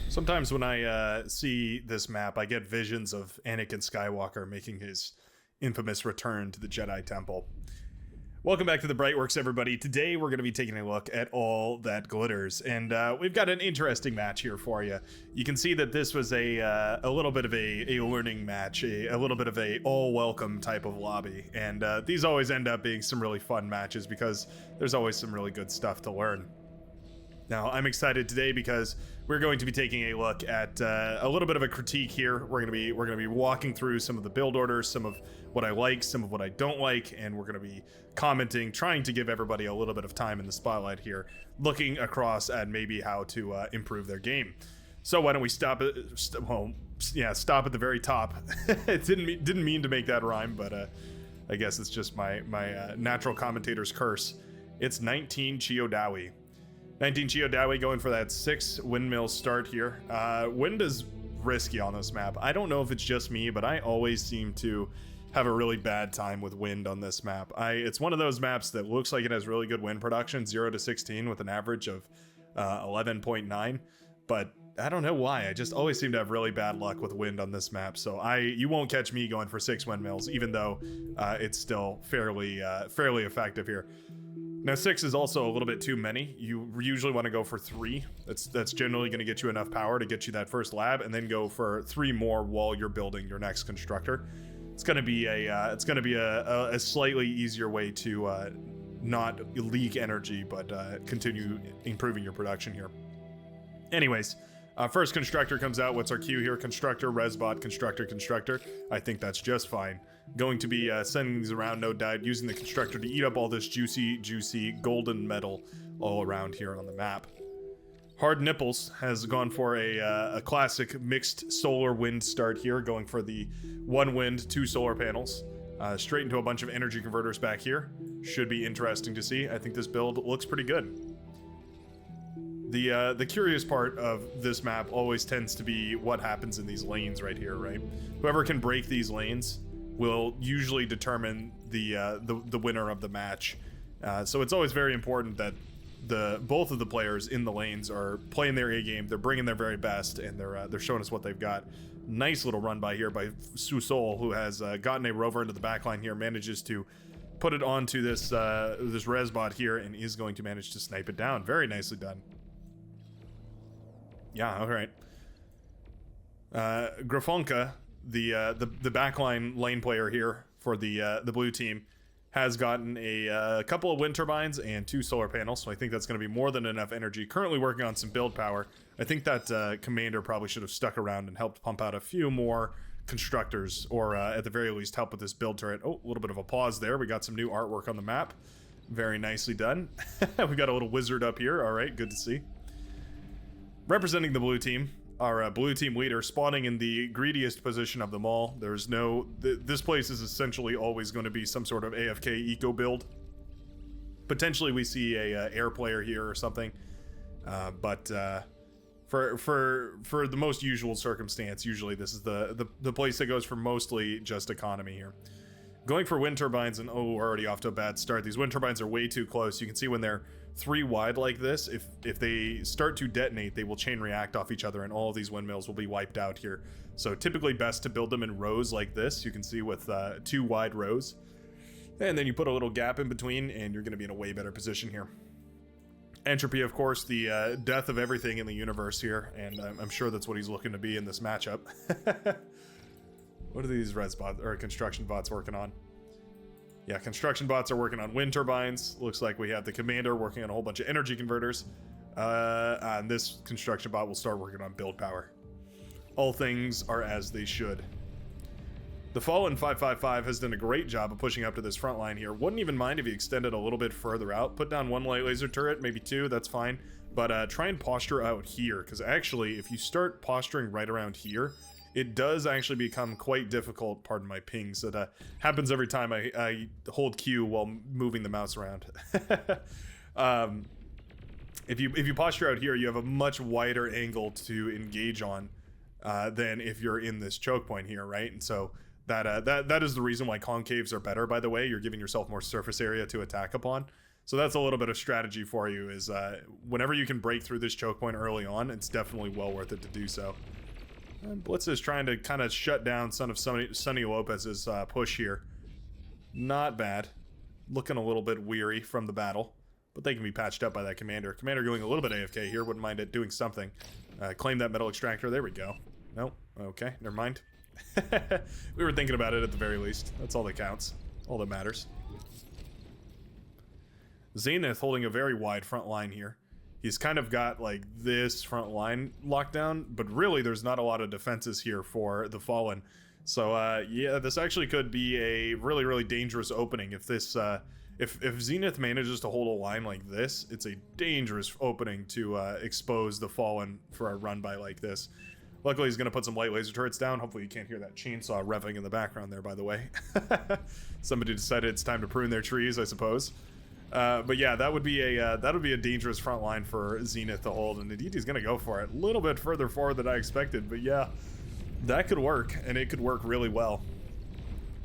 Sometimes when I see this map, I get visions of Anakin Skywalker making his infamous return to the Jedi Temple. Welcome back to the Brightworks, everybody. Today we're going to be taking a look at all that glitters, and we've got an interesting match here for you. You can see that this was a little bit of a learning match, a little bit of a all-welcome type of lobby, and these always end up being some really fun matches because there's always some really good stuff to learn. Now, I'm excited today because we're going to be taking a look at a little bit of a critique here. We're going to be walking through some of the build orders, some of what I like, some of what I don't like, and we're going to be commenting, trying to give everybody a little bit of time in the spotlight here, looking across at maybe how to improve their game. So why don't we stop at the very top. It didn't mean to make that rhyme, but I guess it's just my natural commentator's curse. It's 19 Chiodawi. 19 Chiodawi going for that 6 windmill start here. Wind is risky on this map. I don't know if it's just me, but I always seem to have a really bad time with wind on this map. It's one of those maps that looks like it has really good wind production, 0 to 16 with an average of 11.9, but I don't know why. I just always seem to have really bad luck with wind on this map, so you won't catch me going for 6 windmills, even though it's still fairly effective here. Now 6 is also a little bit too many. You usually want to go for 3. That's generally going to get you enough power to get you that first lab, and then go for 3 more while you're building your next constructor. It's going to be a slightly easier way to not leak energy, but continue improving your production here. Anyways, first constructor comes out. What's our queue here? Constructor, resbot, constructor. I think that's just fine. Going to be sending these around, no doubt, using the constructor to eat up all this juicy golden metal all around here on the map. Hard Nipples has gone for a classic mixed solar wind start here, going for the 1 wind, 2 solar panels. Straight into a bunch of energy converters back here. Should be interesting to see. I think this build looks pretty good. The curious part of this map always tends to be what happens in these lanes right here, right? Whoever can break these lanes will usually determine the winner of the match. So it's always very important that both of the players in the lanes are playing their A game. They're bringing their very best, and they're showing us what they've got. Nice little run by here by Susol, who has gotten a rover into the backline here, manages to put it onto this resbot here, and is going to manage to snipe it down. Very nicely done. Yeah, all right. Grafonka, the backline lane player here for the blue team, has gotten a couple of wind turbines and 2 solar panels, so I think that's going to be more than enough energy. Currently working on some build power. I think that commander probably should have stuck around and helped pump out a few more constructors, or at the very least help with this build turret. Oh, a little bit of a pause there. We got some new artwork on the map. Very nicely done. We got a little wizard up here. All right, good to see. Representing the blue team, our blue team leader, spawning in the greediest position of them all. There's no... this place is essentially always going to be some sort of AFK eco build. Potentially we see a air player here or something. But for the most usual circumstance, usually this is the place that goes for mostly just economy here. Going for wind turbines, and oh, we're already off to a bad start. These wind turbines are way too close. You can see when they're 3 wide like this, if they start to detonate, they will chain react off each other, and all of these windmills will be wiped out here. So typically best to build them in rows like this. You can see with 2 wide rows, and then you put a little gap in between, and you're going to be in a way better position here. Entropy, of course, the death of everything in the universe here, and I'm sure that's what he's looking to be in this matchup. What are these construction bots working on? Yeah, construction bots are working on wind turbines. Looks like we have the commander working on a whole bunch of energy converters. And this construction bot will start working on build power. All things are as they should. The Fallen 555 has done a great job of pushing up to this front line here. Wouldn't even mind if he extended a little bit further out. Put down 1 light laser turret, maybe 2, that's fine. But try and posture out here, because actually, if you start posturing right around here, it does actually become quite difficult. Pardon my pings. That happens every time I hold Q while moving the mouse around. If you posture out here, you have a much wider angle to engage on than if you're in this choke point here, right? And so that is the reason why concaves are better. By the way, you're giving yourself more surface area to attack upon. So that's a little bit of strategy for you, is whenever you can break through this choke point early on, it's definitely well worth it to do so. And Blitz is trying to kind of shut down Son of Sonny Lopez's push here. Not bad. Looking a little bit weary from the battle, but they can be patched up by that commander. Commander going a little bit AFK here, wouldn't mind it doing something. Claim that metal extractor, there we go. No, okay, never mind. We were thinking about it at the very least. That's all that counts, all that matters. Zenith holding a very wide front line here. He's kind of got like this front line locked down, but really there's not a lot of defenses here for the Fallen. So yeah, this actually could be a really, really dangerous opening. If this, if Zenith manages to hold a line like this, it's a dangerous opening to expose the Fallen for a run by like this. Luckily, he's going to put some light laser turrets down. Hopefully you can't hear that chainsaw revving in the background there, by the way. Somebody decided it's time to prune their trees, I suppose. But yeah, that would be a dangerous front line for Zenith to hold, and indeed he's going to go for it. A little bit further forward than I expected, but yeah, that could work, and it could work really well.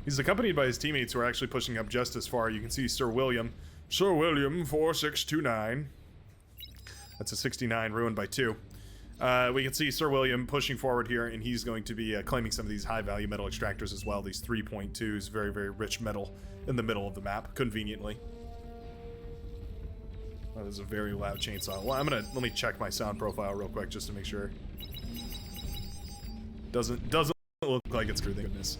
He's accompanied by his teammates who are actually pushing up just as far. You can see Sir William 4629. That's a 69 ruined by 2. We can see Sir William pushing forward here, and he's going to be claiming some of these high-value metal extractors as well. These 3.2s, very, very rich metal in the middle of the map, conveniently. That was a very loud chainsaw. Well, let me check my sound profile real quick just to make sure. Doesn't look like it's true, thank goodness.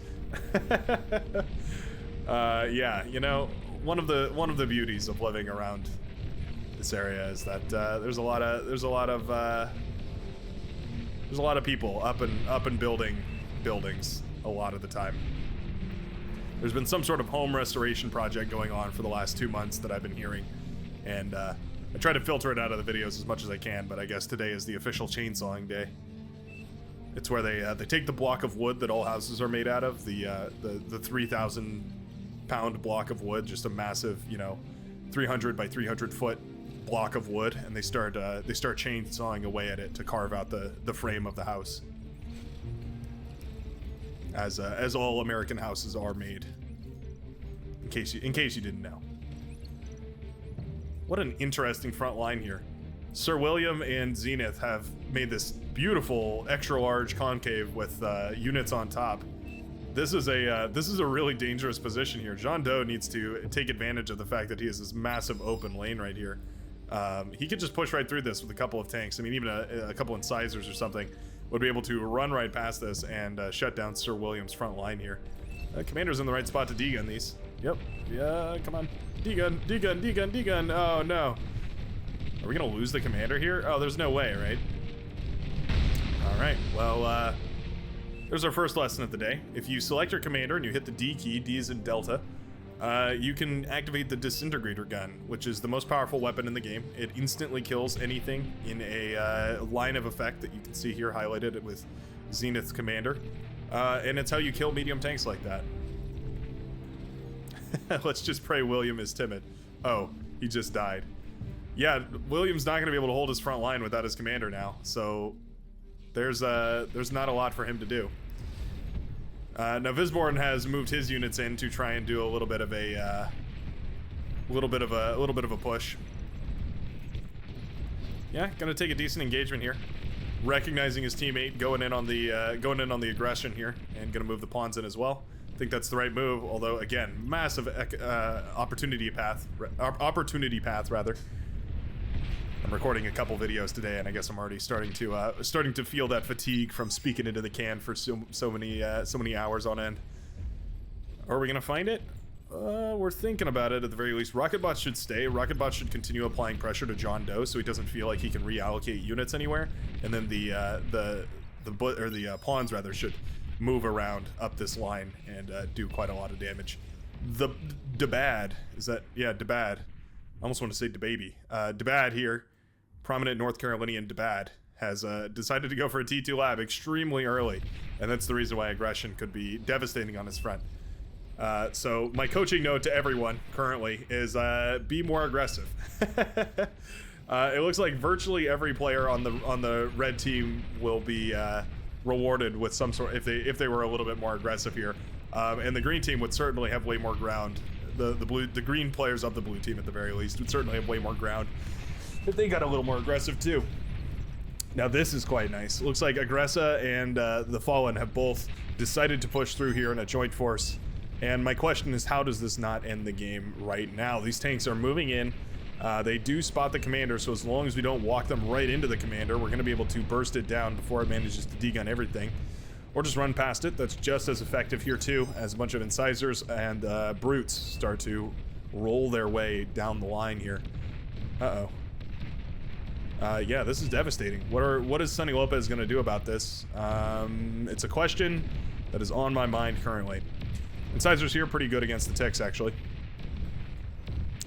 Yeah, you know, one of the beauties of living around this area is that there's a lot of people up and building buildings a lot of the time. There's been some sort of home restoration project going on for the last 2 months that I've been hearing, and I try to filter it out of the videos as much as I can, but I guess today is the official chainsawing day. It's where they take the block of wood that all houses are made out of, the 3,000-pound block of wood, just a massive, you know, 300 by 300 foot block of wood, and they start chainsawing away at it to carve out the frame of the house, as all American houses are made. In case you didn't know. What an interesting front line here. Sir William and Zenith have made this beautiful extra large concave with units on top. This is a really dangerous position here. John Doe needs to take advantage of the fact that he has this massive open lane right here. He could just push right through this with a couple of tanks. I mean, even a couple incisors or something would be able to run right past this and shut down Sir William's front line here. Commander's in the right spot to D-gun these. Yep. Yeah, come on. D-gun, D-gun, D-gun, D-gun. Oh, no. Are we going to lose the commander here? Oh, there's no way, right? All right. Well, there's our first lesson of the day. If you select your commander and you hit the D key, D is in Delta, you can activate the disintegrator gun, which is the most powerful weapon in the game. It instantly kills anything in a line of effect that you can see here highlighted with Zenith's commander. And it's how you kill medium tanks like that. Let's just pray William is timid. Oh, he just died. Yeah, William's not going to be able to hold his front line without his commander now, so there's not a lot for him to do. Now Visborn has moved his units in to try and do a little bit of a push. Yeah, gonna take a decent engagement here, recognizing his teammate, going in on the aggression here, and gonna move the pawns in as well. I think that's the right move. Although again, massive opportunity path rather. I'm recording a couple videos today, and I guess I'm already starting to feel that fatigue from speaking into the can for so many hours on end. Are we gonna find it? We're thinking about it at the very least. Rocketbot should stay. Rocketbot should continue applying pressure to John Doe, so he doesn't feel like he can reallocate units anywhere. And then the pawns rather should move around up this line and do quite a lot of damage. The Debad is that? Yeah, Debad. I almost want to say DeBaby. Debad here, prominent North Carolinian Debad, has decided to go for a T2 lab extremely early, and that's the reason why aggression could be devastating on his front. So my coaching note to everyone currently is be more aggressive. It looks like virtually every player on the red team will be rewarded with some sort if they were a little bit more aggressive here, and the green team would certainly have way more ground the green players of the blue team at the very least would certainly have way more ground if they got a little more aggressive too. Now this is quite nice. Looks like Aggressa and the Fallen have both decided to push through here in a joint force. And my question is, how does this not end the game right now? These tanks are moving in. They do spot the commander, so as long as we don't walk them right into the commander, we're going to be able to burst it down before it manages to degun everything. Or just run past it. That's just as effective here too, as a bunch of incisors and brutes start to roll their way down the line here. Uh-oh. Yeah, this is devastating. What is Sonny Lopez going to do about this? It's a question that is on my mind currently. Incisors here pretty good against the ticks, actually.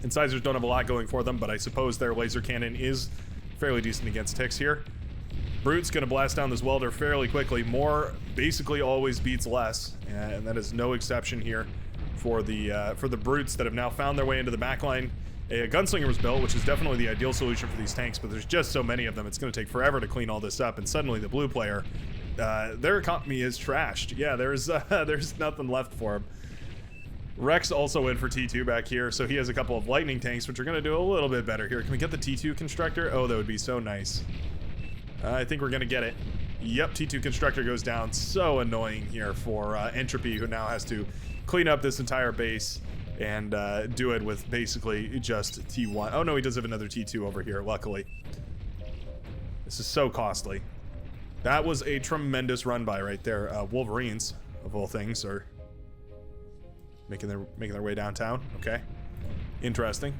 Incisors don't have a lot going for them, but I suppose their laser cannon is fairly decent against ticks here. Brute's going to blast down this welder fairly quickly. More basically always beats less, and that is no exception here for the brutes that have now found their way into the backline. A gunslinger was built, which is definitely the ideal solution for these tanks, but there's just so many of them. It's going to take forever to clean all this up, and suddenly the blue player, their economy is trashed. Yeah, there's nothing left for him. Rex also in for T2 back here, so he has a couple of lightning tanks, which are going to do a little bit better here. Can we get the T2 constructor? Oh, that would be so nice. I think we're going to get it. Yep, T2 constructor goes down. So annoying here for Entropy, who now has to clean up this entire base and do it with basically just T1. Oh no, he does have another T2 over here, luckily. This is so costly. That was a tremendous run by right there. Wolverines, of all things, are making their way downtown. Okay, interesting.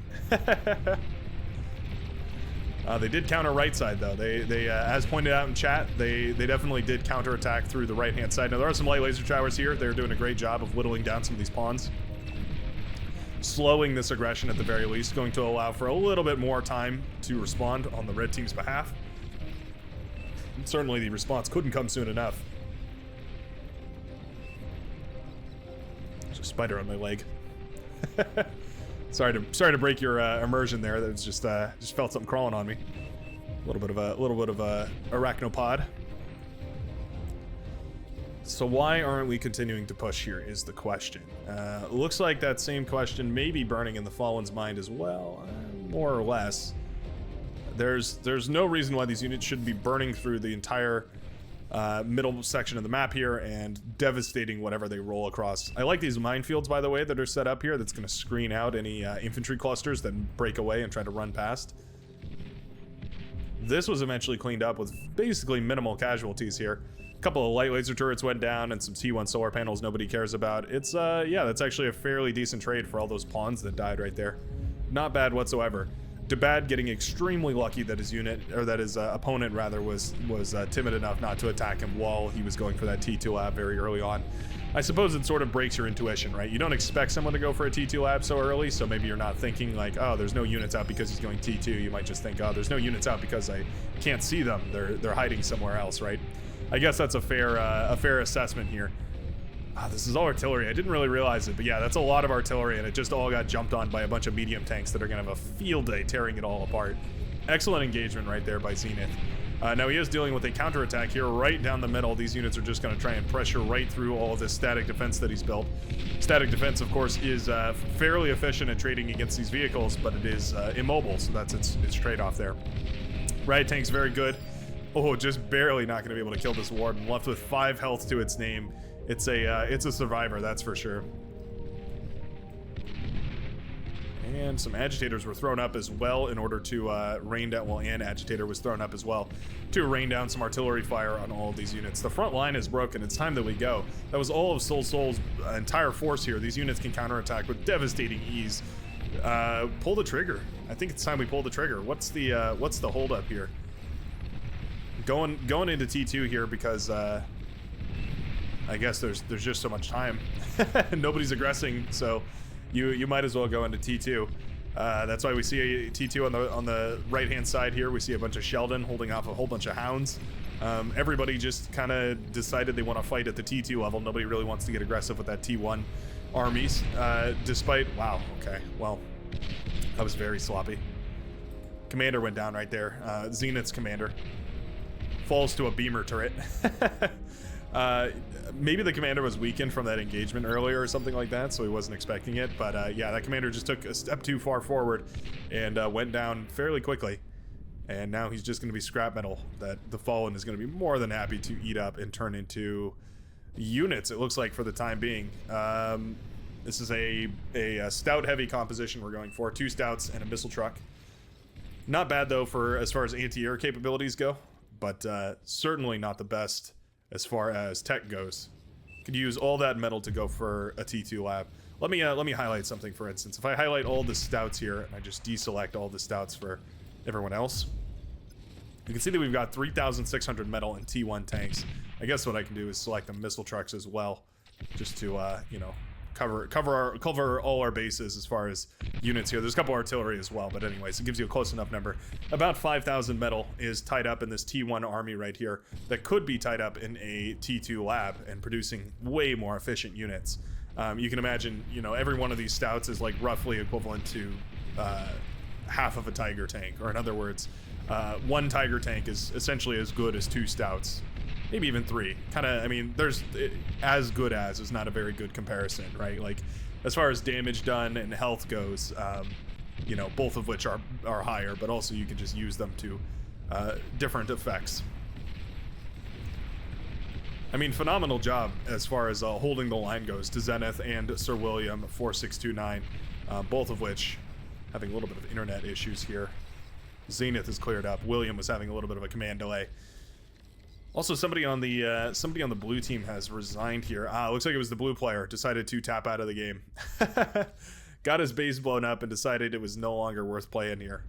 They did counter right side though. They as pointed out in chat, they definitely did counter attack through the right hand side. Now there are some light laser towers here. They're doing a great job of whittling down some of these pawns, slowing this aggression at the very least, going to allow for a little bit more time to respond on the red team's behalf. And certainly the response couldn't come soon enough. There's a spider on my leg. Sorry to break your immersion there. That was just felt something crawling on me. A little bit of a arachnopod. So why aren't we continuing to push here is the question. Looks like that same question may be burning in the Fallen's mind as well, more or less. There's no reason why these units shouldn't be burning through the entire middle section of the map here and devastating whatever they roll across. I like these minefields, by the way, that are set up here. That's going to screen out any infantry clusters that break away and try to run past. This was eventually cleaned up with basically minimal casualties here. A couple of light laser turrets went down and some T1 solar panels nobody cares about. It's, yeah, that's actually a fairly decent trade for all those pawns that died right there. Not bad whatsoever. Debad getting extremely lucky that his unit, or that his opponent rather, was timid enough not to attack him while he was going for that T2 lab very early on. I suppose it sort of breaks your intuition, right? You don't expect someone to go for a T2 lab so early, so maybe you're not thinking like, oh, there's no units out because he's going T2. You might just think, oh, there's no units out because I can't see them. They're hiding somewhere else, right? I guess that's a fair assessment here. This is all artillery. I didn't really realize it, but yeah, that's a lot of artillery, and it just all got jumped on by a bunch of medium tanks that are going to have a field day tearing it all apart. Excellent engagement right there by Zenith. Now he is dealing with a counterattack here right down the middle. These units are just going to try and pressure right through all of this static defense that he's built. Static defense, of course, is fairly efficient at trading against these vehicles, but it is immobile, so that's its trade-off there. Riot tank's very good. Oh, just barely not going to be able to kill this warden. Left with 5 health to its name. It's a survivor, that's for sure. And some agitators were thrown up as well in order to rain down, well, an agitator was thrown up as well to rain down some artillery fire on all of these units. The front line is broken. It's time that we go. That was all of Soul's entire force here. These units can counterattack with devastating ease. Pull the trigger. I think it's time we pull the trigger. What's the holdup here? Going into T2 here because I guess there's just so much time. Nobody's aggressing, so you might as well go into T2. That's why we see a T2 on the right hand side here. We see a bunch of Sheldon holding off a whole bunch of hounds. Everybody just kind of decided they want to fight at the T2 level. Nobody really wants to get aggressive with that T1 armies. Despite, wow, okay, well, that was very sloppy. Commander went down right there. Zenith's commander falls to a beamer turret. Maybe the commander was weakened from that engagement earlier or something like that, so he wasn't expecting it. But yeah, that commander just took a step too far forward and went down fairly quickly. And now he's just going to be scrap metal that the Fallen is going to be more than happy to eat up and turn into units, it looks like, for the time being. This is a stout heavy composition we're going for. 2 stouts and a missile truck. Not bad though for as far as anti-air capabilities go, but certainly not the best as far as tech goes. Could use all that metal to go for a T2 lab. Let me highlight something. For instance, if I highlight all the stouts here and I just deselect all the stouts for everyone else, you can see that we've got 3,600 metal and T1 tanks. I guess what I can do is select the missile trucks as well, just to you know, cover all our bases as far as units here. There's a couple artillery as well, but anyways, it gives you a close enough number. About 5,000 metal is tied up in this T1 army right here that could be tied up in a T2 lab and producing way more efficient units. You can imagine, you know, every one of these stouts is like roughly equivalent to half of a Tiger tank, or in other words, 1 Tiger tank is essentially as good as 2 stouts. Maybe even 3. Kind of, I mean, there's as good as is not a very good comparison, right? Like, as far as damage done and health goes, you know, both of which are higher, but also you can just use them to different effects. I mean, phenomenal job as far as holding the line goes to Zenith and Sir William 4629, both of which having a little bit of internet issues here. Zenith is cleared up. William was having a little bit of a command delay. Also, somebody on the blue team has resigned here. Looks like it was the blue player. Decided to tap out of the game. Got his base blown up and decided it was no longer worth playing here.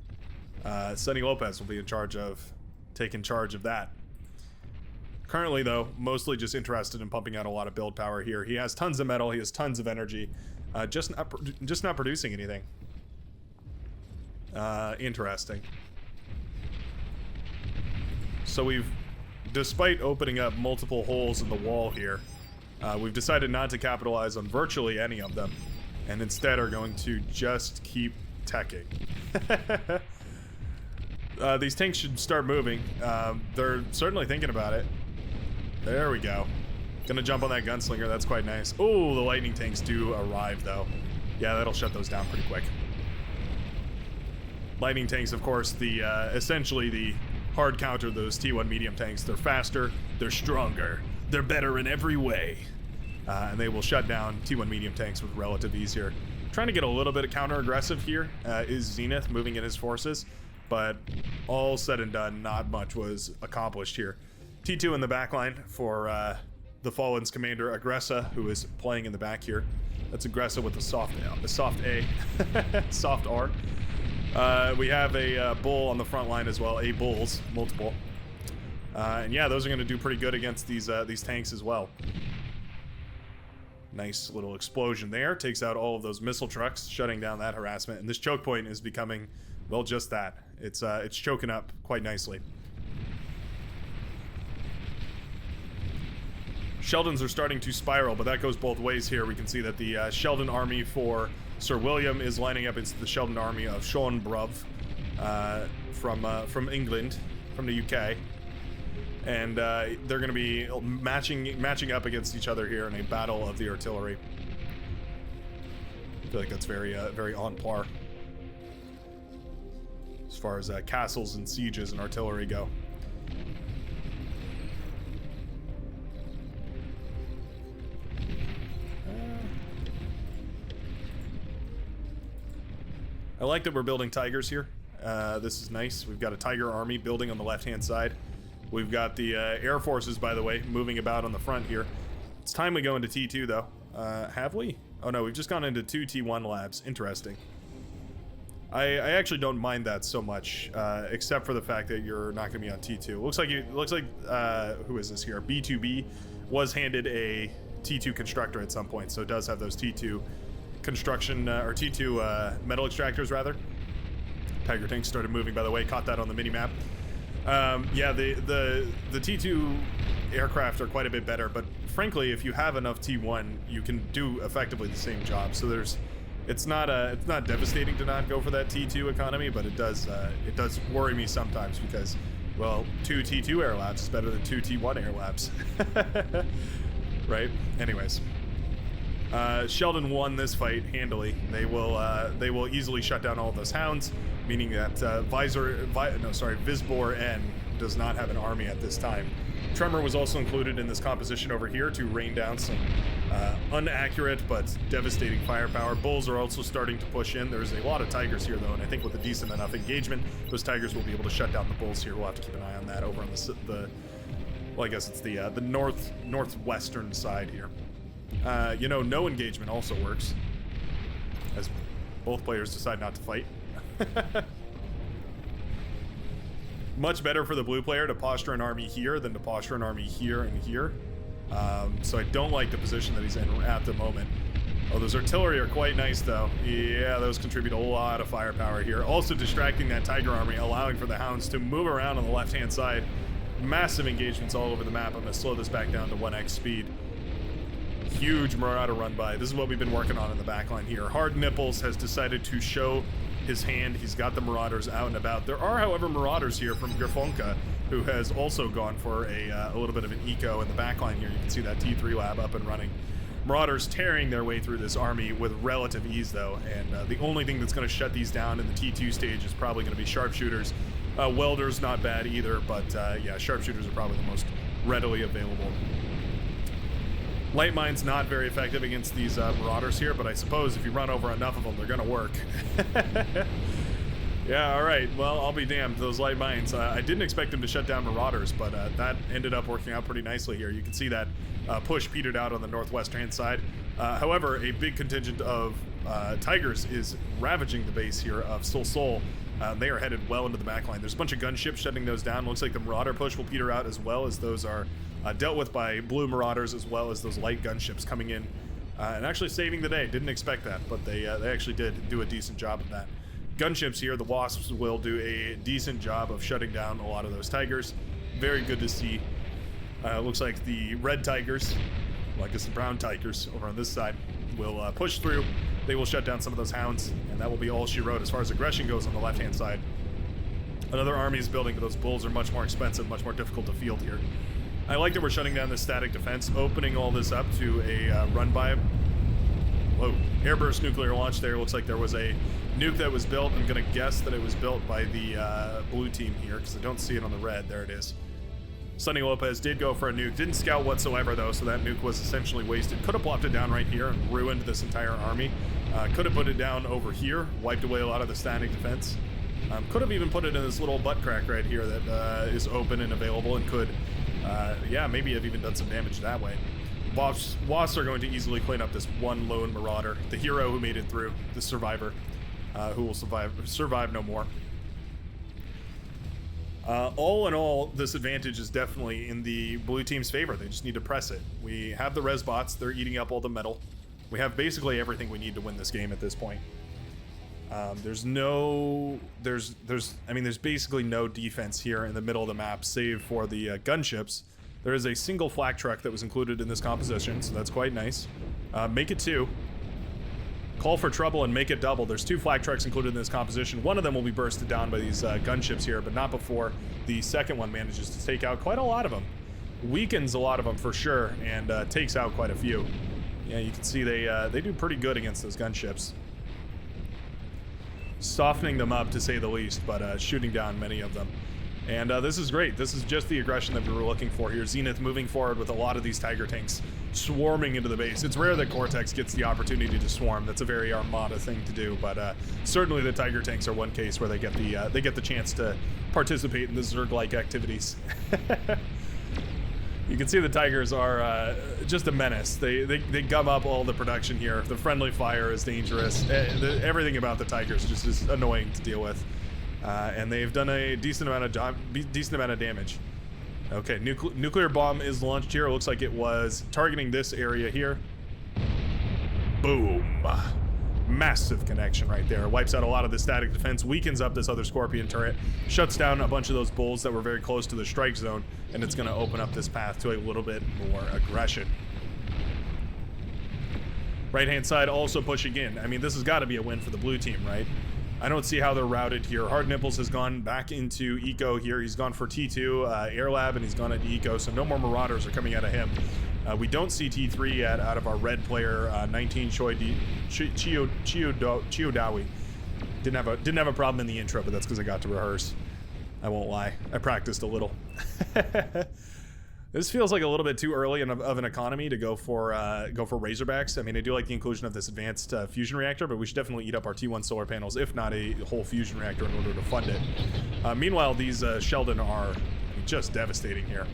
Sonny Lopez will be in charge of taking charge of that. Currently, though, mostly just interested in pumping out a lot of build power here. He has tons of metal. He has tons of energy. Just not producing anything. Interesting. So despite opening up multiple holes in the wall here, we've decided not to capitalize on virtually any of them, and instead are going to just keep teching. These tanks should start moving. They're certainly thinking about it. There we go. Gonna jump on that gunslinger. That's quite nice. Oh, the lightning tanks do arrive, though. Yeah, that'll shut those down pretty quick. Lightning tanks, of course, essentially the hard counter to those T1 medium tanks. They're faster, they're stronger, they're better in every way. And they will shut down T1 medium tanks with relative ease here. Trying to get a little bit of counter-aggressive here is Zenith moving in his forces, but all said and done, not much was accomplished here. T2 in the back line for the Fallen's commander, Aggressa, who is playing in the back here. That's Aggressa with the soft A, soft R. We have a bull on the front line as well, bulls, multiple. And yeah, those are going to do pretty good against these tanks as well. Nice little explosion there, takes out all of those missile trucks, shutting down that harassment. And this choke point is becoming, well, just that. It's choking up quite nicely. Sheldons are starting to spiral, but that goes both ways here. We can see that the Sheldon army for Sir William is lining up. It's the Sheldon army of Sean Bruv from England, from the UK. And they're going to be matching up against each other here in a battle of the artillery. I feel like that's very on par as far as castles and sieges and artillery go. I like that we're building tigers here. This is nice. We've got a tiger army building on the left-hand side. We've got the air forces, by the way, moving about on the front here. It's time we go into T2, though. Have we? Oh, no, we've just gone into 2 T1 labs. Interesting. I actually don't mind that so much, except for the fact that you're not going to be on T2. Looks like who is this here? B2B was handed a T2 constructor at some point, so it does have those T2 construction or T2 metal extractors rather. Tiger tanks started moving, by the way. Caught that on the mini map. Yeah, the T2 aircraft are quite a bit better, but frankly, if you have enough T1, you can do effectively the same job. So it's not devastating to not go for that T2 economy, but it does worry me sometimes because Well, 2 T2 air laps is better than 2 T1 air laps. Right? Anyways. Sheldon won this fight handily. They will easily shut down all of those hounds, meaning that Vizbor N does not have an army at this time. Tremor was also included in this composition over here to rain down some inaccurate but devastating firepower. Bulls are also starting to push in. There's a lot of tigers here, though, and I think with a decent enough engagement, those tigers will be able to shut down the bulls here. We'll have to keep an eye on that over on well, I guess it's the northwestern side here. You know, no engagement also works, as both players decide not to fight. Much better for the blue player to posture an army here than to posture an army here and here. So I don't like the position that he's in at the moment. Oh, those artillery are quite nice, though. Yeah, those contribute a lot of firepower here. Also distracting that tiger army, allowing for the hounds to move around on the left-hand side. Massive engagements all over the map. I'm going to slow this back down to 1x speed. Huge Marauder run by. This is what we've been working on in the backline here. Hard Nipples has decided to show his hand. He's got the Marauders out and about. There are, however, Marauders here from Grifonka, who has also gone for a little bit of an eco in the backline here. You can see that T3 lab up and running. Marauders tearing their way through this army with relative ease, though, and the only thing that's going to shut these down in the T2 stage is probably going to be sharpshooters. Welders, not bad either, but yeah, sharpshooters are probably the most readily available. Light mine's not very effective against these Marauders here, but I suppose if you run over enough of them, they're gonna work. Yeah, alright, well, I'll be damned, those light mines. I didn't expect them to shut down Marauders, but that ended up working out pretty nicely here. You can see that push petered out on the northwestern side. However, a big contingent of Tigers is ravaging the base here of Sol. They are headed well into the backline. There's a bunch of gunships shutting those down. Looks like the Marauder push will peter out as well, as those are dealt with by blue Marauders, as well as those light gunships coming in and actually saving the day. Didn't expect that, but they actually did do a decent job of that. Gunships here, the Wasps will do a decent job of shutting down a lot of those Tigers. Very good to see. Looks like the red Tigers, well, I guess the brown Tigers over on this side, will push through. They will shut down some of those hounds, and that will be all she wrote as far as aggression goes on the left-hand side. Another army is building, but those bulls are much more expensive, much more difficult to field here. I like that we're shutting down this static defense, opening all this up to a run-by. Whoa, airburst nuclear launch there. Looks like there was a nuke that was built. I'm going to guess that it was built by the blue team here, because I don't see it on the red. There it is. Sonny Lopez did go for a nuke. Didn't scout whatsoever, though, so that nuke was essentially wasted. Could have plopped it down right here and ruined this entire army. Could have put it down over here, wiped away a lot of the static defense. Could have even put it in this little butt crack right here that is open and available, and could, yeah, maybe have even done some damage that way. Wasps are going to easily clean up this one lone Marauder, the hero who made it through, the survivor, who will survive no more. All in all, this advantage is definitely in the blue team's favor. They just need to press it. We have the res bots. They're eating up all the metal. We have basically everything we need to win this game at this point. There's basically no defense here in the middle of the map, save for the gunships. There is a single flak truck that was included in this composition, so that's quite nice. Make it 2. Call for trouble and make it double. There's 2 flak trucks included in this composition. One of them will be bursted down by these gunships here, but not before the second one manages to take out quite a lot of them. Weakens a lot of them for sure, and takes out quite a few. Yeah, you can see they do pretty good against those gunships. Softening them up, to say the least, but shooting down many of them. And this is great. This is just the aggression that we were looking for here. Zenith moving forward with a lot of these Tiger tanks swarming into the base. It's rare that Cortex gets the opportunity to swarm. That's a very Armada thing to do, but certainly the Tiger tanks are one case where they get the chance to participate in the Zerg-like activities. You can see the Tigers are just a menace. They gum up all the production here. The friendly fire is dangerous. Everything about the Tigers just is annoying to deal with. And they've done a decent amount of damage. Okay, nuclear bomb is launched here. It looks like it was targeting this area here. Boom. Massive connection right there. Wipes out a lot of the static defense, weakens up this other Scorpion turret, shuts down a bunch of those bulls that were very close to the strike zone, and it's going to open up this path to a little bit more aggression. Right-hand side also pushing in. I mean, this has got to be a win for the blue team, right? I don't see how they're routed here. Hard Nipples has gone back into Eco here. He's gone for T2 Air Lab, and he's gone into Eco, so no more Marauders are coming out of him. We don't see T3 yet out of our red player, 19 Chiodawi. Didn't have a problem in the intro, but that's because I got to rehearse. I won't lie. I practiced a little. This feels like a little bit too early of an economy to go for Razorbacks. I mean, I do like the inclusion of this advanced fusion reactor, but we should definitely eat up our T1 solar panels, if not a whole fusion reactor, in order to fund it. Meanwhile, these Sheldon are just devastating here.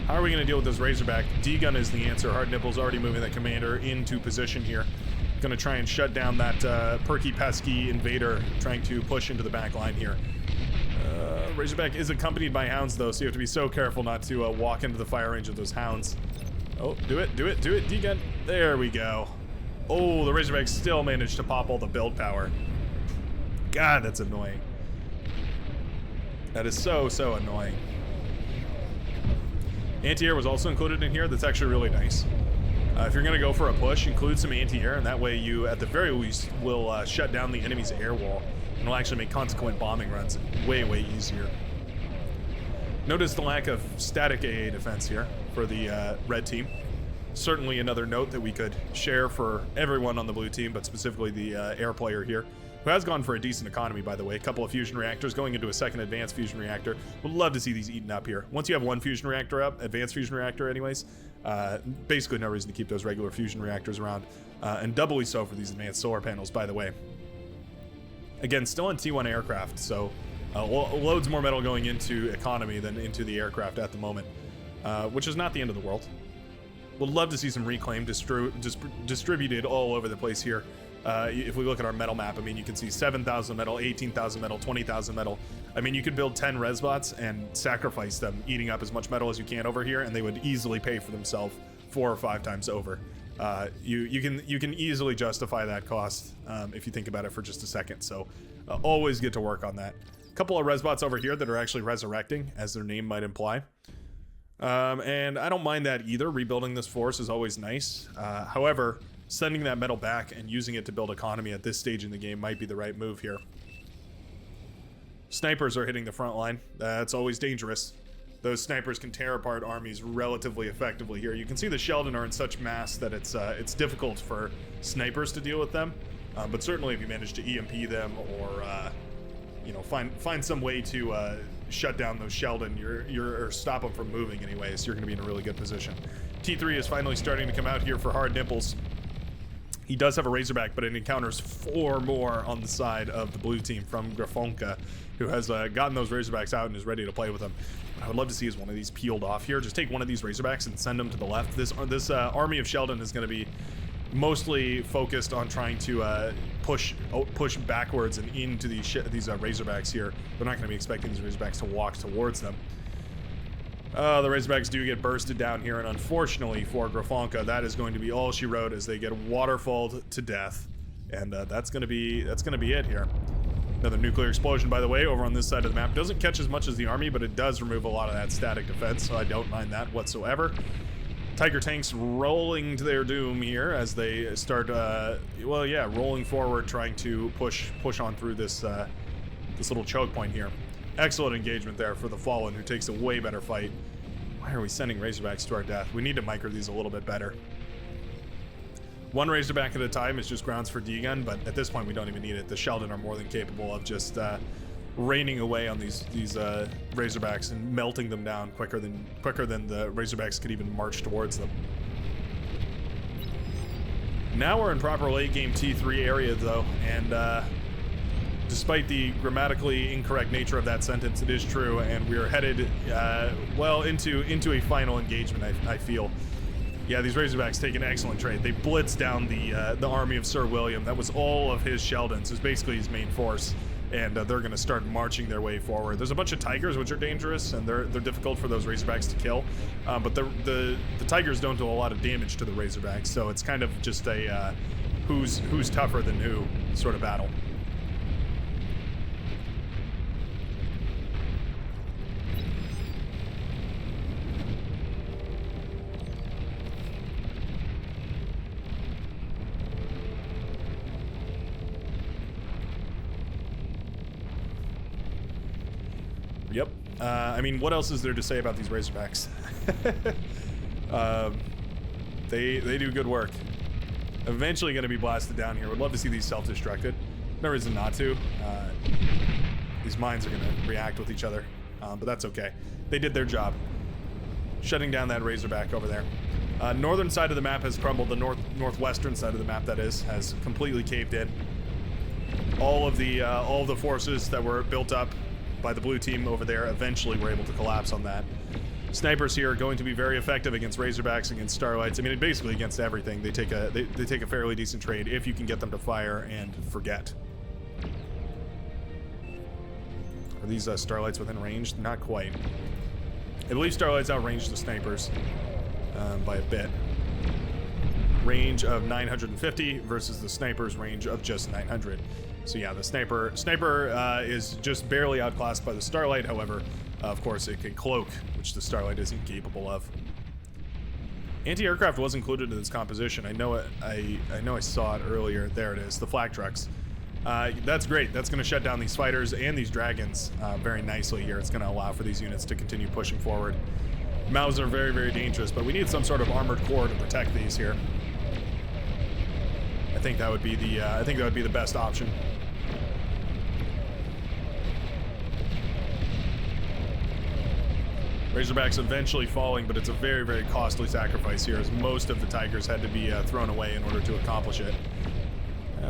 How are we going to deal with this Razorback? D-Gun is the answer. Hard Nipples already moving that commander into position here. Going to try and shut down that perky pesky invader trying to push into the back line here. Razorback is accompanied by hounds, though, so you have to be so careful not to walk into the fire range of those hounds. Oh, do it, D-Gun. There we go. Oh, the Razorback still managed to pop all the build power. God, that's annoying. That is so annoying. Anti-air was also included in here. That's actually really nice. If you're going to go for a push, include some anti-air, and that way you, at the very least, will shut down the enemy's air wall. And will actually make consequent bombing runs way easier. Notice the lack of static AA defense here for the red team. Certainly another note that we could share for everyone on the blue team, but specifically the air player here, who has gone for a decent economy, by the way. A couple of fusion reactors going into a second advanced fusion reactor. Would love to see these eaten up here. Once you have one fusion reactor up, advanced fusion reactor anyways, basically no reason to keep those regular fusion reactors around. And doubly so for these advanced solar panels, by the way. Again, still on T1 aircraft, so loads more metal going into economy than into the aircraft at the moment, which is not the end of the world. Would love to see some reclaim distributed all over the place here. If we look at our metal map, I mean, you can see 7,000 metal, 18,000 metal, 20,000 metal. I mean, you could build 10 resbots and sacrifice them, eating up as much metal as you can over here, and they would easily pay for themselves 4 or 5 times over. You can easily justify that cost if you think about it for just a second. So always get to work on that. A couple of resbots over here that are actually resurrecting, as their name might imply. And I don't mind that either. Rebuilding this force is always nice. However, sending that metal back and using it to build economy at this stage in the game might be the right move here. Snipers are hitting the front line. That's always dangerous. Those snipers can tear apart armies relatively effectively here. You can see the Sheldon are in such mass that it's difficult for snipers to deal with them. But certainly if you manage to EMP them or you know, find some way to shut down those Sheldon, or stop them from moving anyways, you're going to be in a really good position. T3 is finally starting to come out here for Hard Nipples. He does have a Razorback, but it encounters 4 more on the side of the blue team from Grafonka, who has gotten those Razorbacks out and is ready to play with them. I would love to see one of these peeled off here. Just take one of these Razorbacks and send them to the left. This army of Sheldon is going to be mostly focused on trying to push backwards and into these Razorbacks here. They're not going to be expecting these Razorbacks to walk towards them. The Razorbacks do get bursted down here, and unfortunately for Grafonka, that is going to be all she wrote as they get waterfalled to death. And that's gonna be it here. Another nuclear explosion, by the way, over on this side of the map. Doesn't catch as much as the army, but it does remove a lot of that static defense, so I don't mind that whatsoever. Tiger tanks rolling to their doom here as they start, well, yeah, rolling forward, trying to push on through this little choke point here. Excellent engagement there for the Fallen, who takes a way better fight. Why are we sending Razorbacks to our death? We need to micro these a little bit better. One Razorback at a time is just grounds for D-Gun, but at this point we don't even need it. The Sheldon are more than capable of just raining away on these Razorbacks and melting them down quicker than the Razorbacks could even march towards them. Now we're in proper late game T3 area though, and despite the grammatically incorrect nature of that sentence, it is true, and we are headed well into a final engagement. I feel. Yeah, these Razorbacks take an excellent trade. They blitz down the army of Sir William. That was all of his Sheldons. It's basically his main force, and they're going to start marching their way forward. There's a bunch of Tigers, which are dangerous, and they're difficult for those Razorbacks to kill. But the Tigers don't do a lot of damage to the Razorbacks, so it's kind of just a who's tougher than who sort of battle. I mean, what else is there to say about these Razorbacks? They do good work. Eventually going to be blasted down here. Would love to see these self-destructed. No reason not to. These mines are going to react with each other, but that's okay. They did their job. Shutting down that Razorback over there. Northern side of the map has crumbled. The northwestern side of the map, that is, has completely caved in. All of the forces that were built up by the blue team over there eventually were able to collapse on that. Snipers here are going to be very effective against Razorbacks, against Starlights. I mean, basically against everything. They take a fairly decent trade if you can get them to fire and forget. Are these Starlights within range? Not quite. I believe Starlights outranged the Snipers by a bit. Range of 950 versus the Sniper's range of just 900. So yeah, the Sniper is just barely outclassed by the Starlight. However, of course, it can cloak, which the Starlight isn't capable of. Anti-aircraft was included in this composition. I know it. I know I saw it earlier. There it is. The flak trucks. That's great. That's going to shut down these fighters and these dragons very nicely here. It's going to allow for these units to continue pushing forward. Mouths are very, very dangerous, but we need some sort of armored core to protect these here. I think that would be the best option. Razorbacks eventually falling, but it's a very, very costly sacrifice here, as most of the Tigers had to be thrown away in order to accomplish it.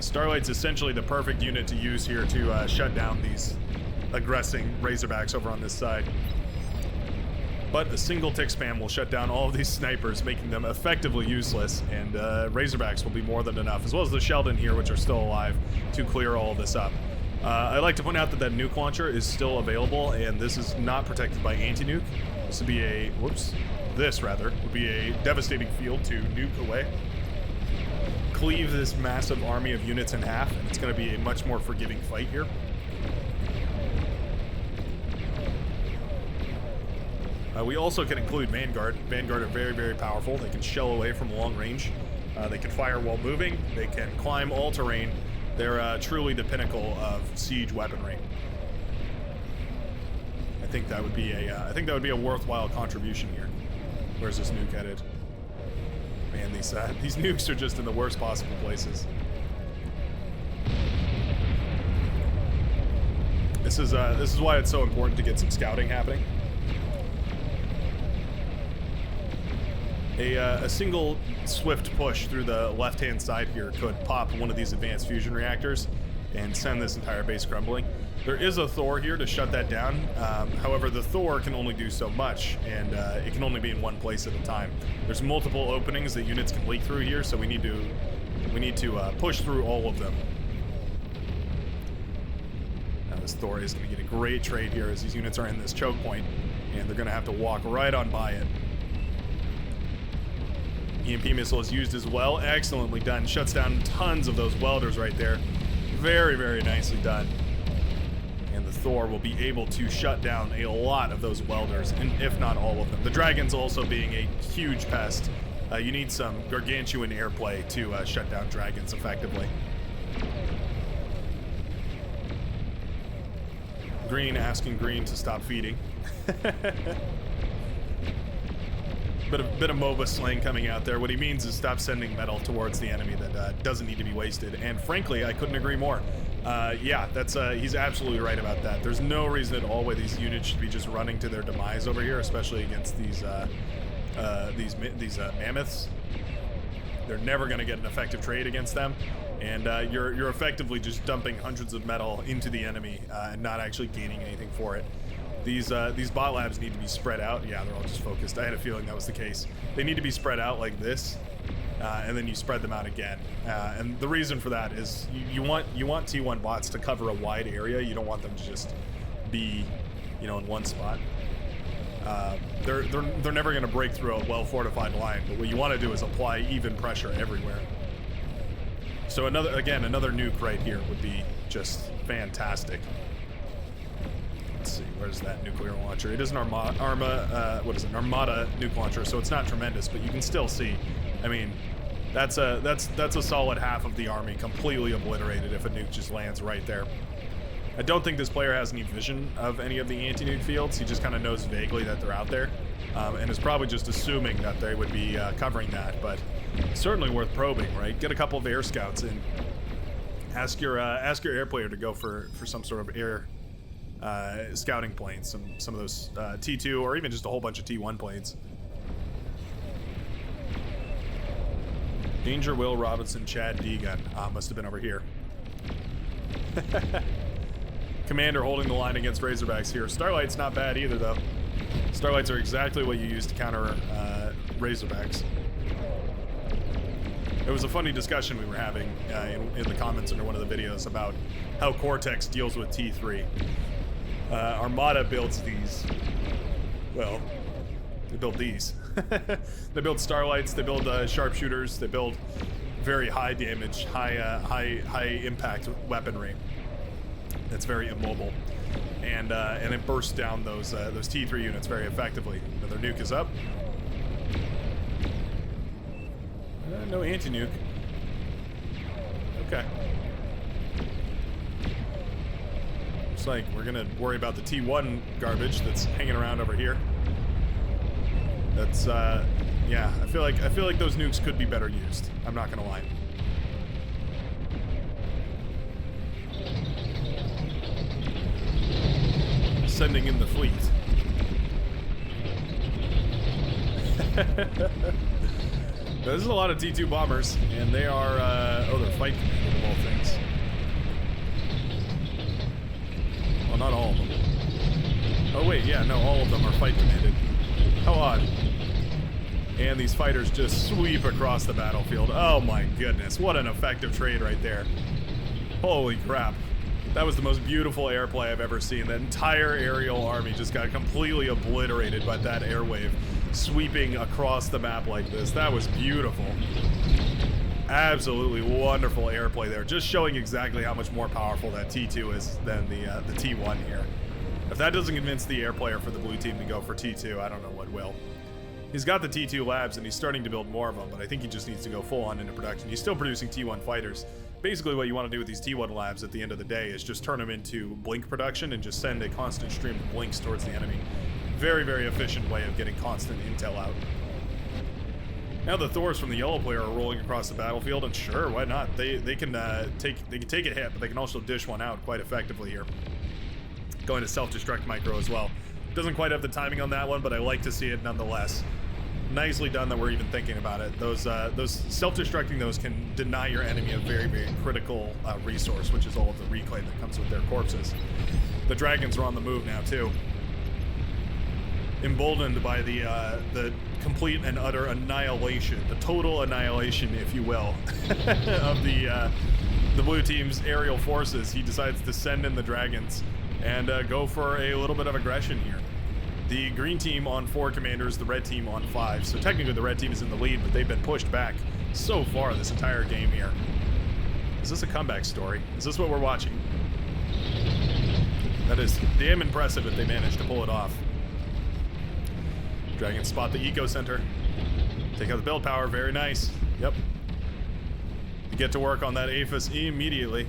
Starlight's essentially the perfect unit to use here to shut down these aggressing Razorbacks over on this side. But a single tick spam will shut down all of these snipers, making them effectively useless, and Razorbacks will be more than enough, as well as the Sheldon here, which are still alive, to clear all of this up. I'd like to point out that that nuke launcher is still available, and this is not protected by anti-nuke. This would be a, this would be a devastating field to nuke away. Cleave this massive army of units in half, and it's going to be a much more forgiving fight here. We also can include Vanguard. Vanguard are very, very powerful. They can shell away from long range. They can fire while moving. They can climb all terrain. They're truly the pinnacle of siege weaponry. I think that would be a worthwhile contribution here. Where's this nuke headed? Man, these nukes are just in the worst possible places. This is why it's so important to get some scouting happening. A single swift push through the left-hand side here could pop one of these advanced fusion reactors and send this entire base crumbling. There is a Thor here to shut that down. However, the Thor can only do so much, and it can only be in one place at a time. There's multiple openings that units can leak through here, so we need to push through all of them. Now this Thor is going to get a great trade here as these units are in this choke point, and they're going to have to walk right on by it. EMP missile is used as well. Excellently done. Shuts down tons of those welders right there. Very, very nicely done. And the Thor will be able to shut down a lot of those welders, and if not all of them. The Dragons also being a huge pest. You need some gargantuan airplay to shut down Dragons effectively. Green asking Green to stop feeding. Bit of MOBA slang coming out there. What he means is stop sending metal towards the enemy that doesn't need to be wasted. And frankly, I couldn't agree more. Yeah, he's absolutely right about that. There's no reason at all why these units should be just running to their demise over here, especially against these mammoths. They're never going to get an effective trade against them, and you're effectively just dumping hundreds of metal into the enemy and not actually gaining anything for it. These bot labs need to be spread out. Yeah, they're all just focused. I had a feeling that was the case. They need to be spread out like this, and then you spread them out again. And the reason for that is you want T1 bots to cover a wide area. You don't want them to just be, in one spot. They're never going to break through a well-fortified line, but what you want to do is apply even pressure everywhere. So another nuke right here would be just fantastic. Let's see, where's that nuclear launcher? It is an Armada nuke launcher, so it's not tremendous, but you can still see. I mean, that's a solid half of the army completely obliterated if a nuke just lands right there. I don't think this player has any vision of any of the anti-nuke fields. He just kind of knows vaguely that they're out there, and is probably just assuming that they would be covering that, but certainly worth probing, right? Get a couple of air scouts in. Ask your air player to go for some sort of air scouting planes, some of those T2 or even just a whole bunch of T1 planes. Danger Will Robinson, Chad Deegan. Must have been over here. Commander holding the line against Razorbacks here. Starlight's not bad either, though. Starlights are exactly what you use to counter Razorbacks. It was a funny discussion we were having in the comments under one of the videos about how Cortex deals with T3. Armada builds these. Well, they build these. They build Starlights, they build sharpshooters, they build very high damage, high impact weaponry that's very immobile, and it bursts down those T3 units very effectively. Another nuke is up. No anti-nuke. Okay. Looks like we're gonna worry about the T1 garbage that's hanging around over here. That's yeah. I feel like those nukes could be better used. I'm not gonna lie. Sending in the fleet. There's a lot of T2 bombers, and they are, oh, they're fight commanded of all things. Well, not all of them. Oh, wait, yeah, no, all of them are fight commanded. How odd. And these fighters just sweep across the battlefield. Oh my goodness, what an effective trade right there. Holy crap. That was the most beautiful airplay I've ever seen. That entire aerial army just got completely obliterated by that airwave sweeping across the map like this. That was beautiful. Absolutely wonderful airplay there. Just showing exactly how much more powerful that T2 is than the T1 here. If that doesn't convince the air player for the blue team to go for T2, I don't know what will. He's got the T2 labs and he's starting to build more of them, but I think he just needs to go full on into production. He's still producing T1 fighters. Basically what you want to do with these T1 labs at the end of the day is just turn them into blink production and just send a constant stream of blinks towards the enemy. Very, very efficient way of getting constant intel out. Now the Thors from the yellow player are rolling across the battlefield, and sure, why not? They can take a hit, but they can also dish one out quite effectively here. Going to self-destruct micro as well. Doesn't quite have the timing on that one, but I like to see it nonetheless. Nicely done that we're even thinking about it. Those self-destructing those can deny your enemy a very, very critical resource, which is all of the reclaim that comes with their corpses. The dragons are on the move now too, emboldened by the complete and utter annihilation, the total annihilation, if you will, of the blue team's aerial forces. He decides to send in the dragons and go for a little bit of aggression here. The green team on 4 commanders, the red team on 5. So technically the red team is in the lead, but they've been pushed back so far this entire game here. Is this a comeback story? Is this what we're watching? That is damn impressive if they manage to pull it off. Dragons spot the eco center. Take out the build power, very nice. Yep. You get to work on that APHIS immediately.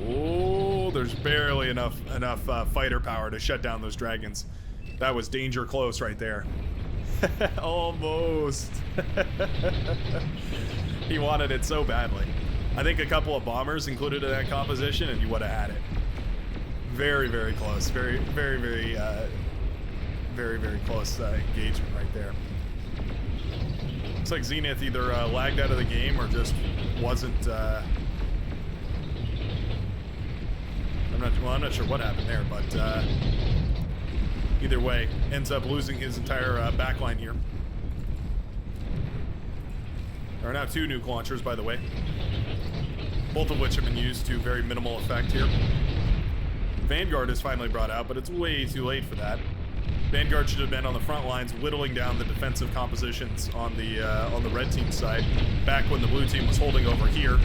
Oh, there's barely enough fighter power to shut down those dragons. That was danger close right there. Almost. He wanted it so badly. I think a couple of bombers included in that composition and you would have had it. Very, very close. Very, very, very, very, very close engagement right there. Looks like Zenith either lagged out of the game or just wasn't... I'm not sure what happened there, but either way, ends up losing his entire backline here. There are now 2 nuke launchers, by the way, both of which have been used to very minimal effect here. Vanguard is finally brought out, but it's way too late for that. Vanguard should have been on the front lines, whittling down the defensive compositions on the red team side, back when the blue team was holding over here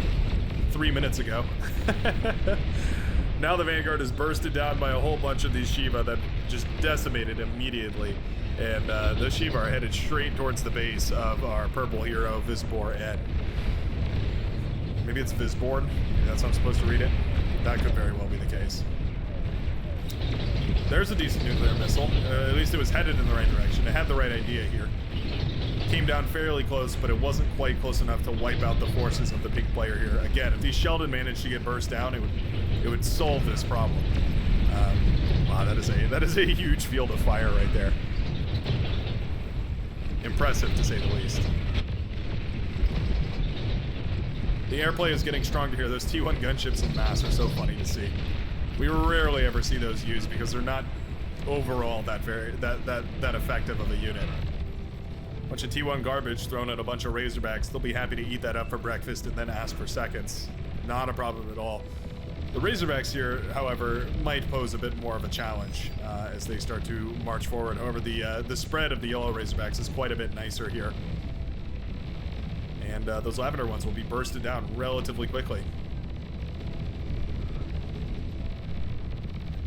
3 minutes ago. Now the Vanguard is bursted down by a whole bunch of these Shiva that just decimated immediately. And the Shiva are headed straight towards the base of our purple hero, Visbor Ed. Maybe it's Visborn? Maybe that's how I'm supposed to read it. that could very well be the case. There's a decent nuclear missile. At least it was headed in the right direction. It had the right idea here. Came down fairly close, but it wasn't quite close enough to wipe out the forces of the pink player here. Again, if these Sheldon managed to get burst down, it would solve this problem. Wow, that is a huge field of fire right there. Impressive, to say the least. The airplay is getting stronger here. Those T1 gunships en masse are so funny to see. We rarely ever see those used because they're not overall that effective of a unit. Bunch of T1 garbage thrown at a bunch of Razorbacks. They'll be happy to eat that up for breakfast and then ask for seconds. Not a problem at all. The Razorbacks here, however, might pose a bit more of a challenge as they start to march forward. However, the spread of the yellow Razorbacks is quite a bit nicer here. And those lavender ones will be bursted down relatively quickly.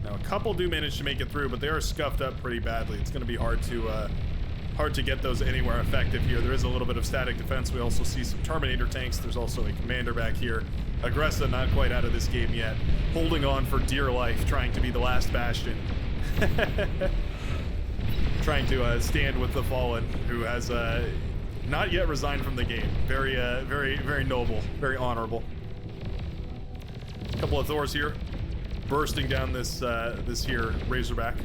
Now, a couple do manage to make it through, but they are scuffed up pretty badly. It's going to be hard to get those anywhere effective here. There is a little bit of static defense. We also see some Terminator tanks. There's also a commander back here. Aggressa not quite out of this game yet. Holding on for dear life, trying to be the last bastion. Trying to stand with the fallen, who has not yet resigned from the game. Very, very noble, very honorable. A couple of Thors here, bursting down this here Razorback.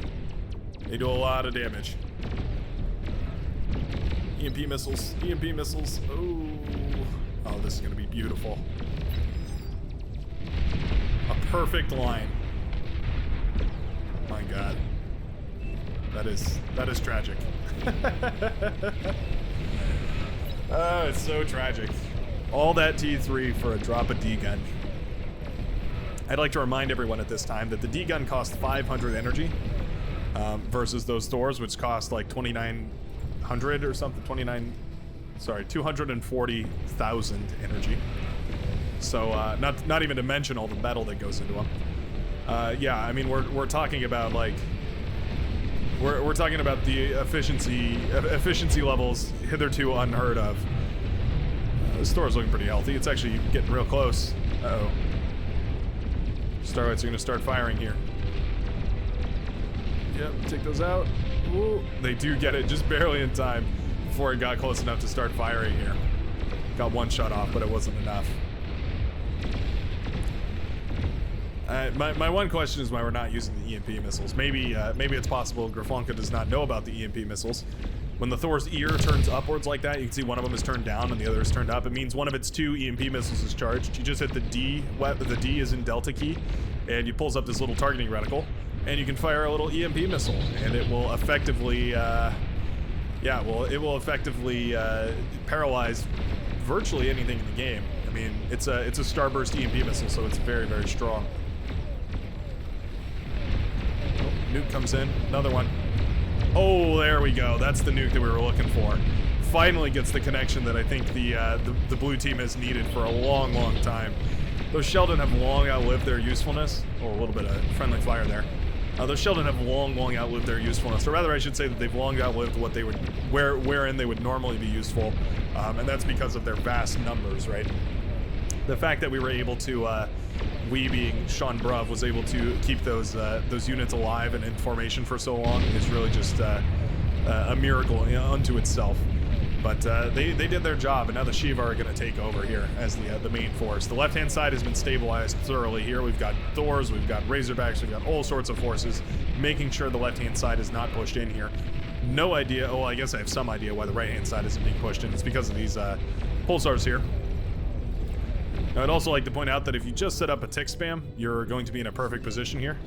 They do a lot of damage. EMP missiles, EMP missiles. Oh, this is gonna be beautiful. A perfect line. My God, that is tragic. Oh, it's so tragic. All that T3 for a drop of D-gun. I'd like to remind everyone at this time that the D-gun costs 500 energy versus those Thors, which cost like 2,900 or something. 240,000 energy. So not even to mention all the metal that goes into them. Yeah, I mean we're talking about like we're talking about the efficiency levels hitherto unheard of. This Thor's looking pretty healthy. It's actually getting real close. Uh-oh. Starlights are gonna start firing here. Yep, take those out. Ooh, they do get it just barely in time before it got close enough to start firing here. Got one shot off, but it wasn't enough. My one question is why we're not using the EMP missiles. Maybe it's possible Graffonka does not know about the EMP missiles. When the Thor's ear turns upwards like that, you can see one of them is turned down and the other is turned up. It means one of its two EMP missiles is charged. You just hit the D, the D is in Delta key, and you pulls up this little targeting reticle, and you can fire a little EMP missile, and it will effectively, paralyze virtually anything in the game. I mean, it's a starburst EMP missile, so it's very, very strong. Oh, nuke comes in, another one. Oh, there we go. That's the nuke that we were looking for. Finally gets the connection that I think the blue team has needed for a long, long time. Those Sheldon have long outlived their usefulness. Oh, a little bit of friendly fire there. Those Sheldon have long outlived their usefulness, or rather, I should say that they've long outlived what they would, wherein they would normally be useful, and that's because of their vast numbers, right? The fact that we were able to, we being Sean Bruv, was able to keep those units alive and in formation for so long is really just a miracle unto itself. But they did their job, and now the Shiva are going to take over here as the main force. The left-hand side has been stabilized thoroughly here. We've got Thors, we've got Razorbacks, we've got all sorts of forces, making sure the left-hand side is not pushed in here. No idea, oh, I guess I have some idea why the right-hand side isn't being pushed in. It's because of these pulsars here. Now, I'd also like to point out that if you just set up a tick spam, you're going to be in a perfect position here.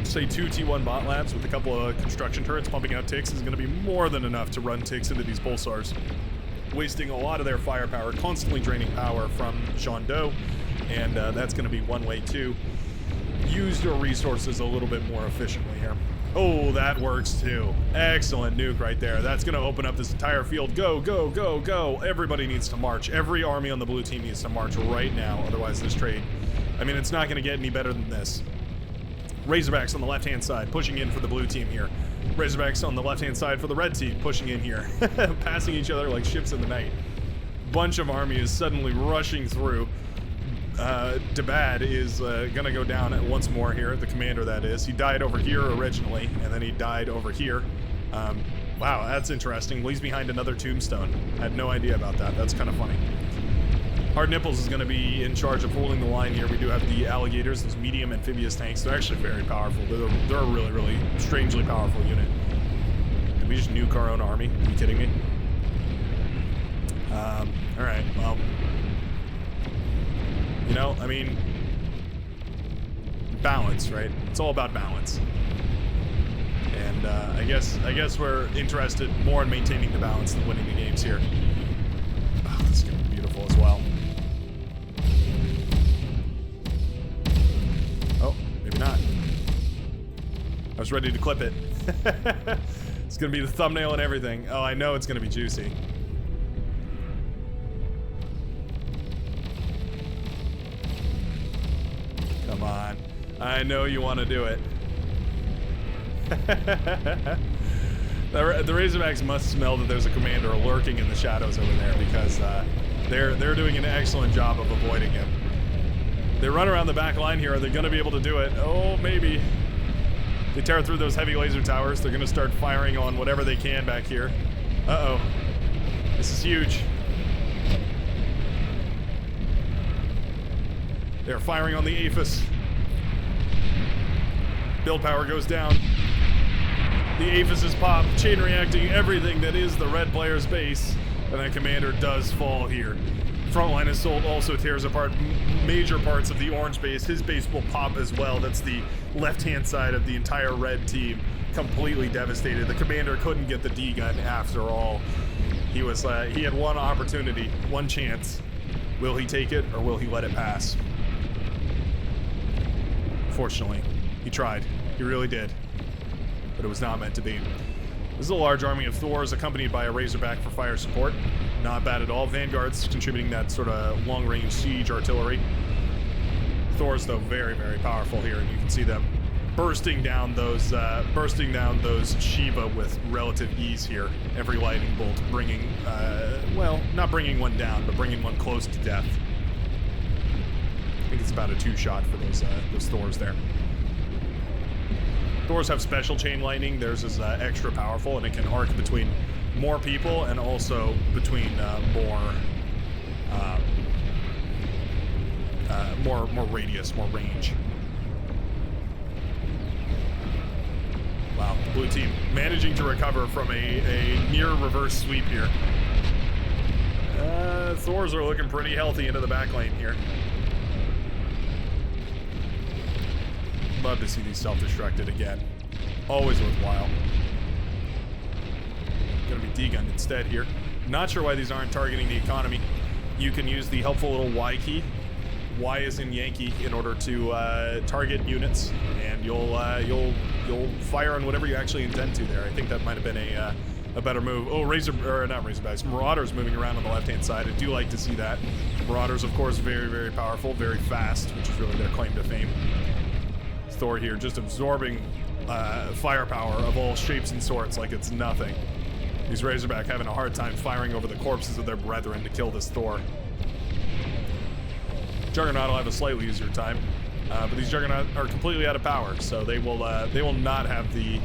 Say 2 T1 bot labs with a couple of construction turrets pumping out ticks is going to be more than enough to run ticks into these pulsars, wasting a lot of their firepower, constantly draining power from Jean Doe, and that's going to be one way to use your resources a little bit more efficiently here. Oh, that works too. Excellent nuke right there. That's going to open up this entire field. Go, go, go, go. Everybody needs to march. Every army on the blue team needs to march right now. Otherwise, this trade, I mean, it's not going to get any better than this. Razorbacks on the left-hand side, pushing in for the blue team here. Razorbacks on the left-hand side for the red team, pushing in here. Passing each other like ships in the night. bunch of army is suddenly rushing through. Dabad is gonna go down once more here, the commander that is. He died over here originally, and then he died over here. Wow, that's interesting. Leaves behind another tombstone. I had no idea about that. That's kind of funny. Hard Nipples is going to be in charge of holding the line here. We do have the alligators, those medium amphibious tanks. They're actually very powerful. They're a really, really strangely powerful unit. Did we just nuke our own army? Are you kidding me? Alright, well. You know, I mean, balance, right? It's all about balance. And I guess we're interested more in maintaining the balance than winning the games here. Oh, this is going to be beautiful as well. Oh, maybe not. I was ready to clip it. It's going to be the thumbnail and everything. Oh, I know it's going to be juicy. Come on. I know you want to do it. The Razorbacks must smell that there's a commander lurking in the shadows over there, because they're doing an excellent job of avoiding him. They run around the back line here. Are they going to be able to do it? Oh, maybe. They tear through those heavy laser towers. They're going to start firing on whatever they can back here. Uh-oh. This is huge. They're firing on the Aphis. Build power goes down. The Aphis is popped, chain reacting everything that is the red player's base, and that commander does fall here. Frontline Assault also tears apart major parts of the orange base. His base will pop as well. That's the left-hand side of the entire red team, completely devastated. The commander couldn't get the D-gun after all. He had one opportunity, one chance. Will he take it, or will he let it pass? Fortunately, he tried. He really did. But it was not meant to be. This is a large army of Thors accompanied by a Razorback for fire support. Not bad at all. Vanguard's contributing that sort of long-range siege artillery. Thors, though, very, very powerful here, and you can see them bursting down those Shiva with relative ease here. Every lightning bolt bringing, well, not bringing one down, but bringing one close to death. I think it's about a 2-shot for those Thors there. Thors have special chain lightning. Theirs is extra powerful, and it can arc between more people and also between more radius, more range. Wow, blue team managing to recover from a near reverse sweep here. Thors are looking pretty healthy into the back lane here. Love to see these self-destructed again. Always worthwhile. Gonna be D-gunned instead here. Not sure why these aren't targeting the economy. You can use the helpful little Y key. Y is in Yankee in order to target units, and you'll fire on whatever you actually intend to there. I think that might have been a better move. Oh, not Razorbacks. Marauders moving around on the left-hand side. I do like to see that. Marauders, of course, very, very powerful, very fast, which is really their claim to fame. Thor here just absorbing firepower of all shapes and sorts like it's nothing. These Razorback having a hard time firing over the corpses of their brethren to kill this Thor. Juggernaut will have a slightly easier time, but these Juggernaut are completely out of power, so they will not have the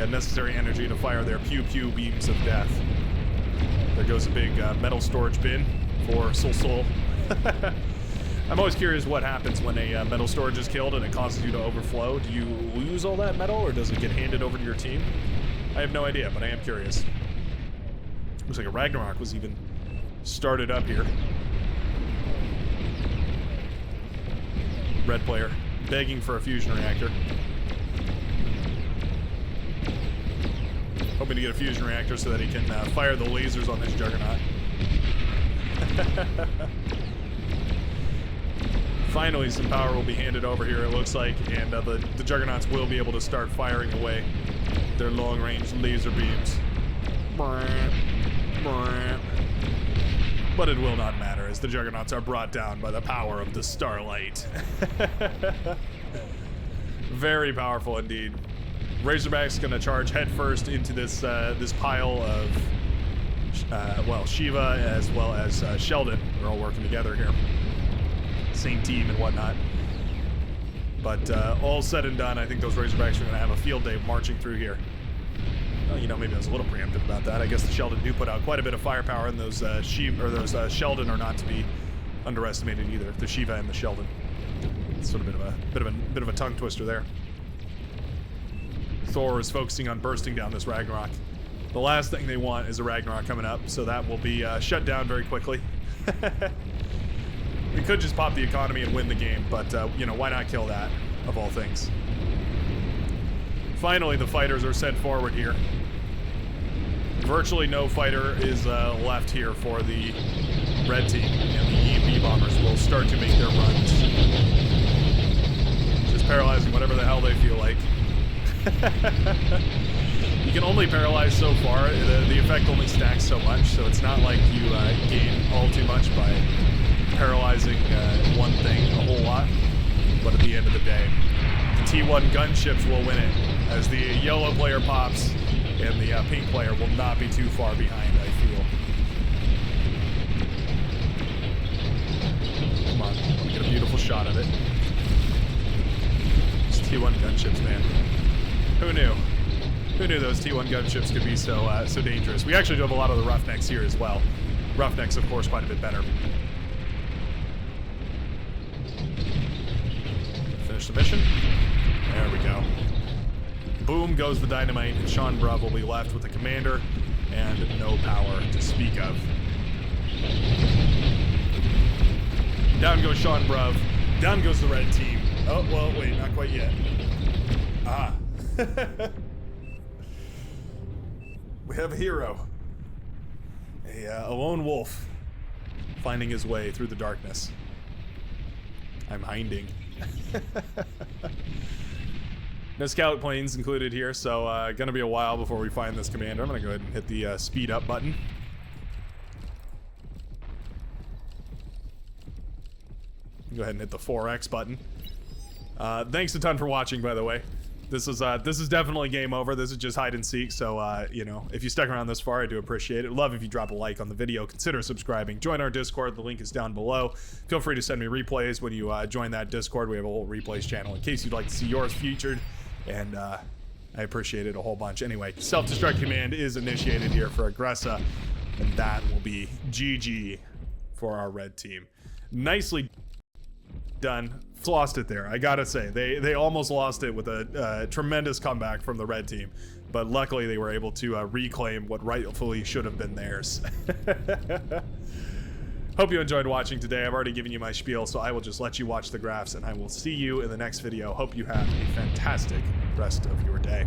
necessary energy to fire their pew-pew beams of death. There goes a big metal storage bin for Sol. I'm always curious what happens when a metal storage is killed and it causes you to overflow. Do you lose all that metal, or does it get handed over to your team? I have no idea, but I am curious. Looks like a Ragnarok was even started up here. Red player begging for a fusion reactor. Hoping to get a fusion reactor so that he can fire the lasers on this Juggernaut. Finally, some power will be handed over here, it looks like, and the Juggernauts will be able to start firing away their long-range laser beams. But it will not matter, as the Juggernauts are brought down by the power of the Starlight. Very powerful indeed. Razorback's gonna charge headfirst into this pile of well, Shiva as well as Sheldon are all working together here. Same team and whatnot. But all said and done, I think those Razorbacks are going to have a field day marching through here. Well, you know, maybe I was a little preemptive about that. I guess the Sheldon do put out quite a bit of firepower, and those Sheldon are not to be underestimated either. The Shiva and the Sheldon. It's sort of a bit of a tongue twister there. Thor is focusing on bursting down this Ragnarok. The last thing they want is a Ragnarok coming up, so that will be shut down very quickly. We could just pop the economy and win the game, but, you know, why not kill that, of all things? Finally, the fighters are sent forward here. Virtually no fighter is left here for the red team, and the EMP bombers will start to make their runs. Just paralyzing whatever the hell they feel like. You can only paralyze so far. The effect only stacks so much, so it's not like you gain all too much by paralyzing one thing a whole lot. But at the end of the day, the T1 gunships will win it, as the yellow player pops and the pink player will not be too far behind, I feel. Come on, let me get a beautiful shot of it. These T1 gunships, man. Who knew? Who knew those T1 gunships could be so dangerous? We actually do have a lot of the Roughnecks here as well. Roughnecks, of course, quite a bit better. Finish the mission. There we go. Boom goes the dynamite, and Sean Bruv will be left with the commander and no power to speak of. Down goes Sean Bruv. Down goes the red team. Oh, well, wait, not quite yet. Ah. We have a hero. A lone wolf finding his way through the darkness. I'm hiding. No scout planes included here, so gonna be a while before we find this commander. I'm gonna go ahead and hit the speed up button. Go ahead and hit the 4X button. Thanks a ton for watching, by the way. This is definitely game over. This is just hide and seek, so you know, if you stuck around this far, I do appreciate it. Love if you drop a like on the video. Consider subscribing. Join our Discord. The link is down below. Feel free to send me replays when you join that Discord. We have a whole replays channel in case you'd like to see yours featured, and I appreciate it a whole bunch. Anyway, self-destruct command is initiated here for Aggressa, and that will be GG for our red team. Nicely done. Lost it there, I gotta say. They almost lost it with a tremendous comeback from the red team, but luckily they were able to reclaim what rightfully should have been theirs. Hope you enjoyed watching today. I've already given you my spiel, so I will just let you watch the graphs, and I will see you in the next video. Hope you have a fantastic rest of your day.